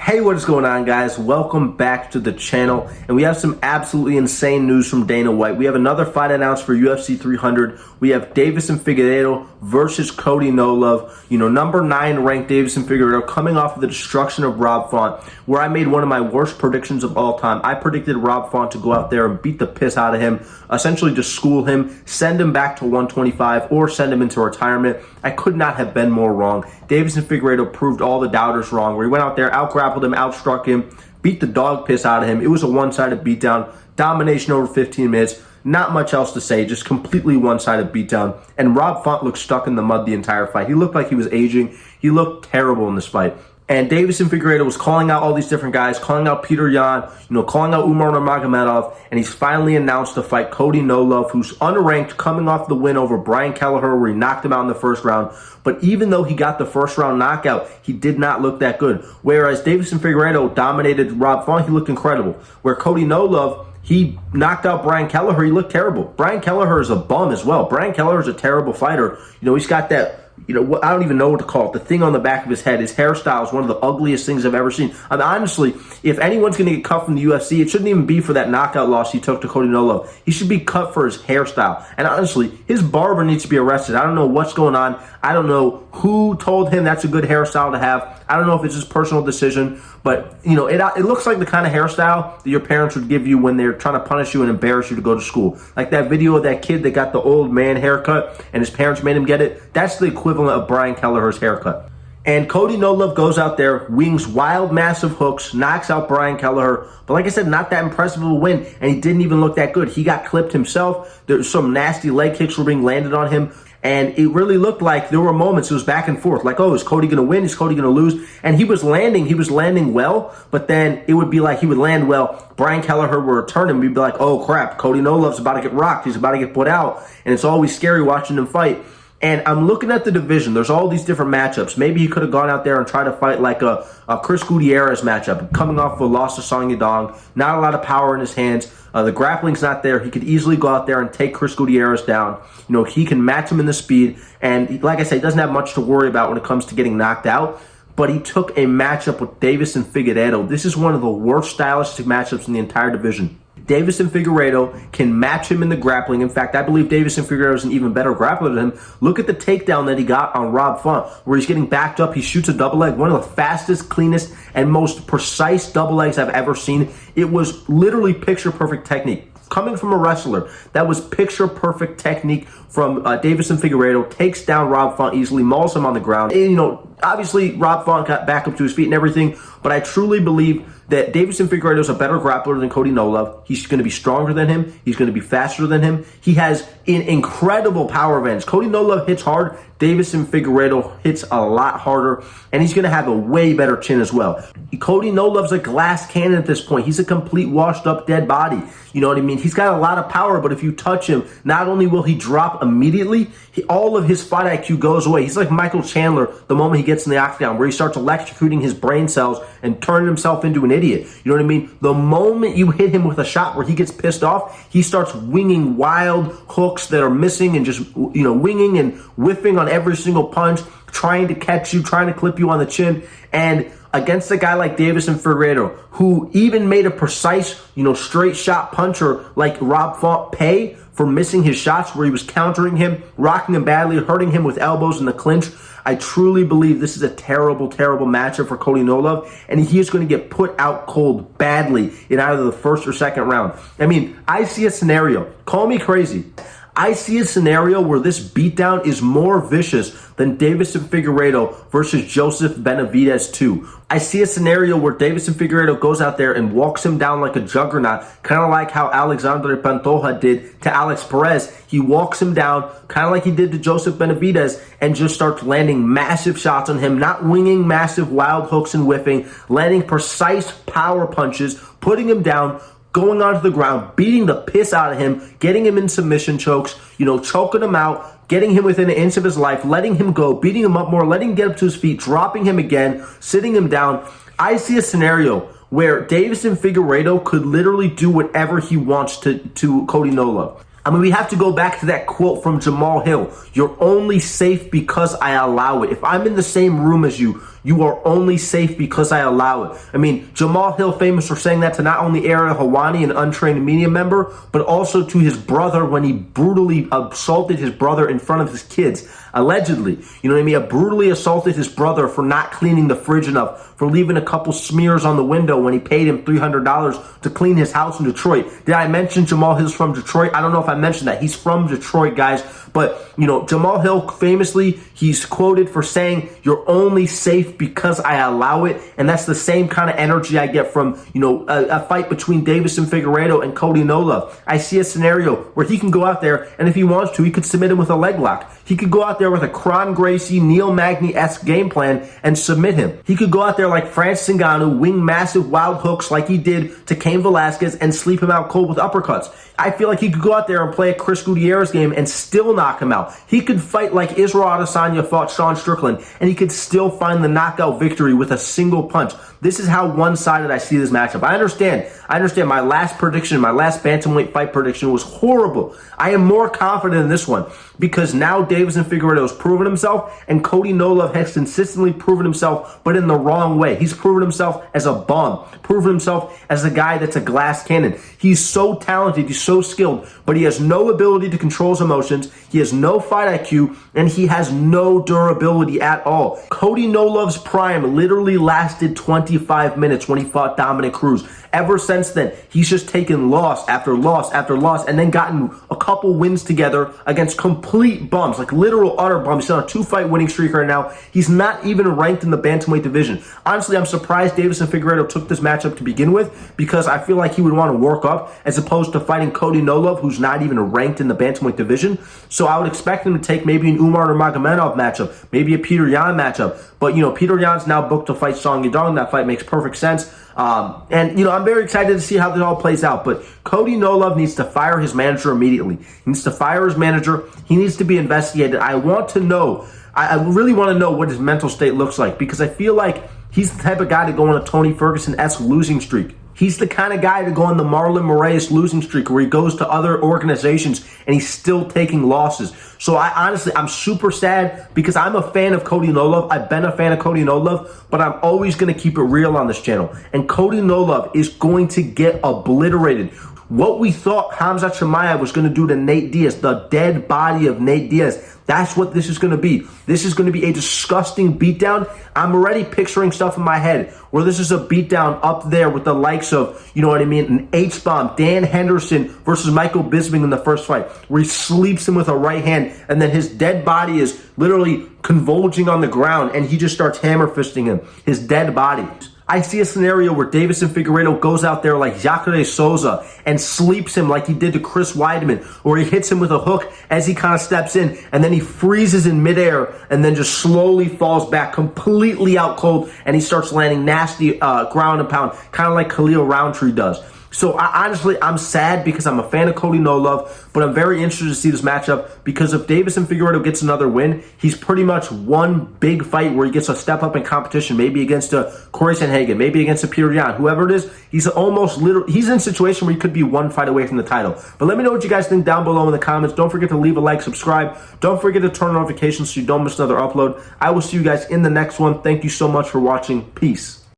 Hey, what is going on, guys? Welcome back to the channel, and we have some absolutely insane news from Dana White. We have another fight announced for UFC 300. We have Deiveson Figueiredo versus Cody Garbrandt. Number 9 ranked Deiveson Figueiredo coming off of the destruction of Rob Font, where I made one of my worst predictions of all time. I predicted Rob Font to go out there and beat the piss out of him, essentially just school him, send him back to 125, or send him into retirement. I could not have been more wrong. Deiveson Figueiredo proved all the doubters wrong, where he went out there, out-grappled him, outstruck him, beat the dog piss out of him. It was a one-sided beatdown, domination over 15 minutes. Not much else to say, just completely one-sided beatdown. And Rob Font looked stuck in the mud the entire fight. He looked like he was aging. He looked terrible in this fight. And Deiveson Figueiredo was calling out all these different guys, calling out Peter Yan, calling out Umar Nurmagomedov, and he's finally announced to fight Cody Garbrandt, who's unranked, coming off the win over Brian Kelleher, where he knocked him out in the first round. But even though he got the first round knockout, he did not look that good. Whereas Deiveson Figueiredo dominated Rob Font, he looked incredible. Where Cody Garbrandt, he knocked out Brian Kelleher, he looked terrible. Brian Kelleher is a bum as well. Brian Kelleher is a terrible fighter. He's got that, I don't even know what to call it, the thing on the back of his head. His hairstyle is one of the ugliest things I've ever seen. I mean, honestly, if anyone's going to get cut from the UFC, it shouldn't even be for that knockout loss he took to Cody Garbrandt. He should be cut for his hairstyle. And honestly, his barber needs to be arrested. I don't know what's going on. I don't know who told him that's a good hairstyle to have. I don't know if it's his personal decision, but it looks like the kind of hairstyle that your parents would give you when they're trying to punish you and embarrass you to go to school. Like that video of that kid that got the old man haircut and his parents made him get it. That's the equivalent of Brian Kelleher's haircut. And Cody Garbrandt goes out there, wings wild, massive hooks, knocks out Brian Kelleher. But like I said, not that impressive of a win, and he didn't even look that good. He got clipped himself. There's some nasty leg kicks were being landed on him. And it really looked like there were moments it was back and forth. Like, oh, is Cody going to win? Is Cody going to lose? And he was landing well, but then it would be like he would land well. Brian Kelleher would return him. We'd be like, oh, crap, Cody Garbrandt's about to get rocked. He's about to get put out. And it's always scary watching him fight. And I'm looking at the division. There's all these different matchups. Maybe he could have gone out there and tried to fight like a Chris Gutierrez matchup, coming off of a loss to Song Yadong. Not a lot of power in his hands. The grappling's not there. He could easily go out there and take Chris Gutierrez down. He can match him in the speed. And like I said, he doesn't have much to worry about when it comes to getting knocked out. But he took a matchup with Deiveson Figueiredo. This is one of the worst stylistic matchups in the entire division. Deiveson Figueiredo can match him in the grappling. In fact, I believe Deiveson Figueiredo is an even better grappler than him. Look at the takedown that he got on Rob Font, where he's getting backed up. He shoots a double leg, one of the fastest, cleanest, and most precise double legs I've ever seen. It was literally picture-perfect technique. Coming from a wrestler, that was picture-perfect technique from Deiveson Figueiredo. Takes down Rob Font easily, mauls him on the ground. And, obviously, Rob Font got back up to his feet and everything, but I truly believe that Deiveson Figueiredo is a better grappler than Cody Garbrandt. He's going to be stronger than him. He's going to be faster than him. He has an incredible power advantage. Cody Garbrandt hits hard. Deiveson Figueiredo hits a lot harder, and he's going to have a way better chin as well. Cody Garbrandt's a glass cannon at this point. He's a complete washed-up dead body. You know what I mean? He's got a lot of power, but if you touch him, not only will he drop immediately, all of his fight IQ goes away. He's like Michael Chandler the moment he gets in the octagon, where he starts electrocuting his brain cells and turning himself into an idiot. You know what I mean? The moment you hit him with a shot where he gets pissed off, he starts winging wild hooks that are missing and just, winging and whiffing on every single punch, trying to catch you, trying to clip you on the chin. And against a guy like Deiveson Figueiredo, who even made a precise, straight shot puncher like Rob Font pay for missing his shots, where he was countering him, rocking him badly, hurting him with elbows in the clinch. I truly believe this is a terrible, terrible matchup for Cody Garbrandt, and he is going to get put out cold badly in either the first or second round. I mean, I see a scenario. Call me crazy. I see a scenario where this beatdown is more vicious than Deiveson Figueiredo versus Joseph Benavidez 2. I see a scenario where Deiveson Figueiredo goes out there and walks him down like a juggernaut, kind of like how Alexandre Pantoja did to Alex Perez. He walks him down, kind of like he did to Joseph Benavidez, and just starts landing massive shots on him, not winging massive wild hooks and whiffing, landing precise power punches, putting him down, going onto the ground, beating the piss out of him, getting him in submission chokes, choking him out, getting him within an inch of his life, letting him go, beating him up more, letting him get up to his feet, dropping him again, sitting him down. I see a scenario where Deiveson Figueiredo could literally do whatever he wants to Cody Garbrandt. I mean, we have to go back to that quote from Jamal Hill. You're only safe because I allow it. If I'm in the same room as you, You are only safe because I allow it. I mean, Jamal Hill famous for saying that to not only Ariel Helwani, an untrained media member, but also to his brother when he brutally assaulted his brother in front of his kids. Allegedly, you know what I mean? Brutally assaulted his brother for not cleaning the fridge enough, for leaving a couple smears on the window when he paid him $300 to clean his house in Detroit. Did I mention Jamal Hill's from Detroit? I don't know if I mentioned that. He's from Detroit, guys. But, you know, Jamal Hill famously, he's quoted for saying, "You're only safe because I allow it." And that's the same kind of energy I get from, you know, a fight between Deiveson Figueiredo and Cody No Love. I see a scenario where he can go out there, and if he wants to, he could submit him with a leg lock. He could go out there with a Kron Gracie, Neil Magny-esque game plan and submit him. He could go out there like Francis Ngannou, wing massive wild hooks like he did to Cain Velasquez and sleep him out cold with uppercuts. I feel like he could go out there and play a Chris Gutierrez game and still knock him out. He could fight like Israel Adesanya fought Sean Strickland, and he could still find the knockout victory with a single punch. This is how one-sided I see this matchup. I understand my last prediction, my last bantamweight fight prediction was horrible. I am more confident in this one because now Deiveson Figueiredo has proven himself, and Cody No Love has consistently proven himself, but in the wrong way. He's proven himself as a bum, proven himself as a guy that's a glass cannon. He's so talented, he's so skilled, but he has no ability to control his emotions, he has no fight IQ, and he has no durability at all. Cody No Love's prime literally lasted 25 minutes when he fought Dominic Cruz. Ever since then, he's just taken loss after loss after loss and then gotten a couple wins together against complete bums, like literal utter bums. He's on a 2-fight winning streak right now. He's not even ranked in the bantamweight division. Honestly, I'm surprised Deiveson Figueiredo took this matchup to begin with because I feel like he would want to work up as opposed to fighting Cody No Love, who's not even ranked in the bantamweight division. So I would expect him to take maybe an Umar Nurmagomedov matchup, maybe a Peter Yan matchup. But, you know, Peter Yan's now booked to fight Song Yadong. That fight makes perfect sense. And, you know, I'm very excited to see how this all plays out. But Cody No Love needs to fire his manager immediately. He needs to fire his manager. He needs to be investigated. I want to know, I really want to know what his mental state looks like because I feel like he's the type of guy to go on a Tony Ferguson-esque losing streak. He's the kind of guy to go on the Marlon Moraes losing streak where he goes to other organizations and he's still taking losses. So I'm super sad because I'm a fan of Cody No Love. I've been a fan of Cody No Love, but I'm always going to keep it real on this channel. And Cody No Love is going to get obliterated. What we thought Khamzat Chimaev was going to do to Nate Diaz, the dead body of Nate Diaz, that's what this is going to be. This is going to be a disgusting beatdown. I'm already picturing stuff in my head where this is a beatdown up there with the likes of, you know what I mean, an H-bomb, Dan Henderson versus Michael Bisping in the first fight, where he sleeps him with a right hand, and then his dead body is literally convulsing on the ground, and he just starts hammer fisting him, his dead body. I see a scenario where Deiveson Figueiredo goes out there like Jacare Souza and sleeps him like he did to Chris Weidman, or he hits him with a hook as he kind of steps in, and then he freezes in midair and then just slowly falls back completely out cold, and he starts landing nasty ground and pound, kind of like Khalil Roundtree does. So honestly, I'm sad because I'm a fan of Cody No Love, but I'm very interested to see this matchup because if Deiveson Figueiredo gets another win, he's pretty much one big fight where he gets a step up in competition, maybe against a Corey Sanhagen, maybe against a Peter Yan, whoever it is. He's in a situation where he could be one fight away from the title. But let me know what you guys think down below in the comments. Don't forget to leave a like, subscribe. Don't forget to turn on notifications so you don't miss another upload. I will see you guys in the next one. Thank you so much for watching. Peace.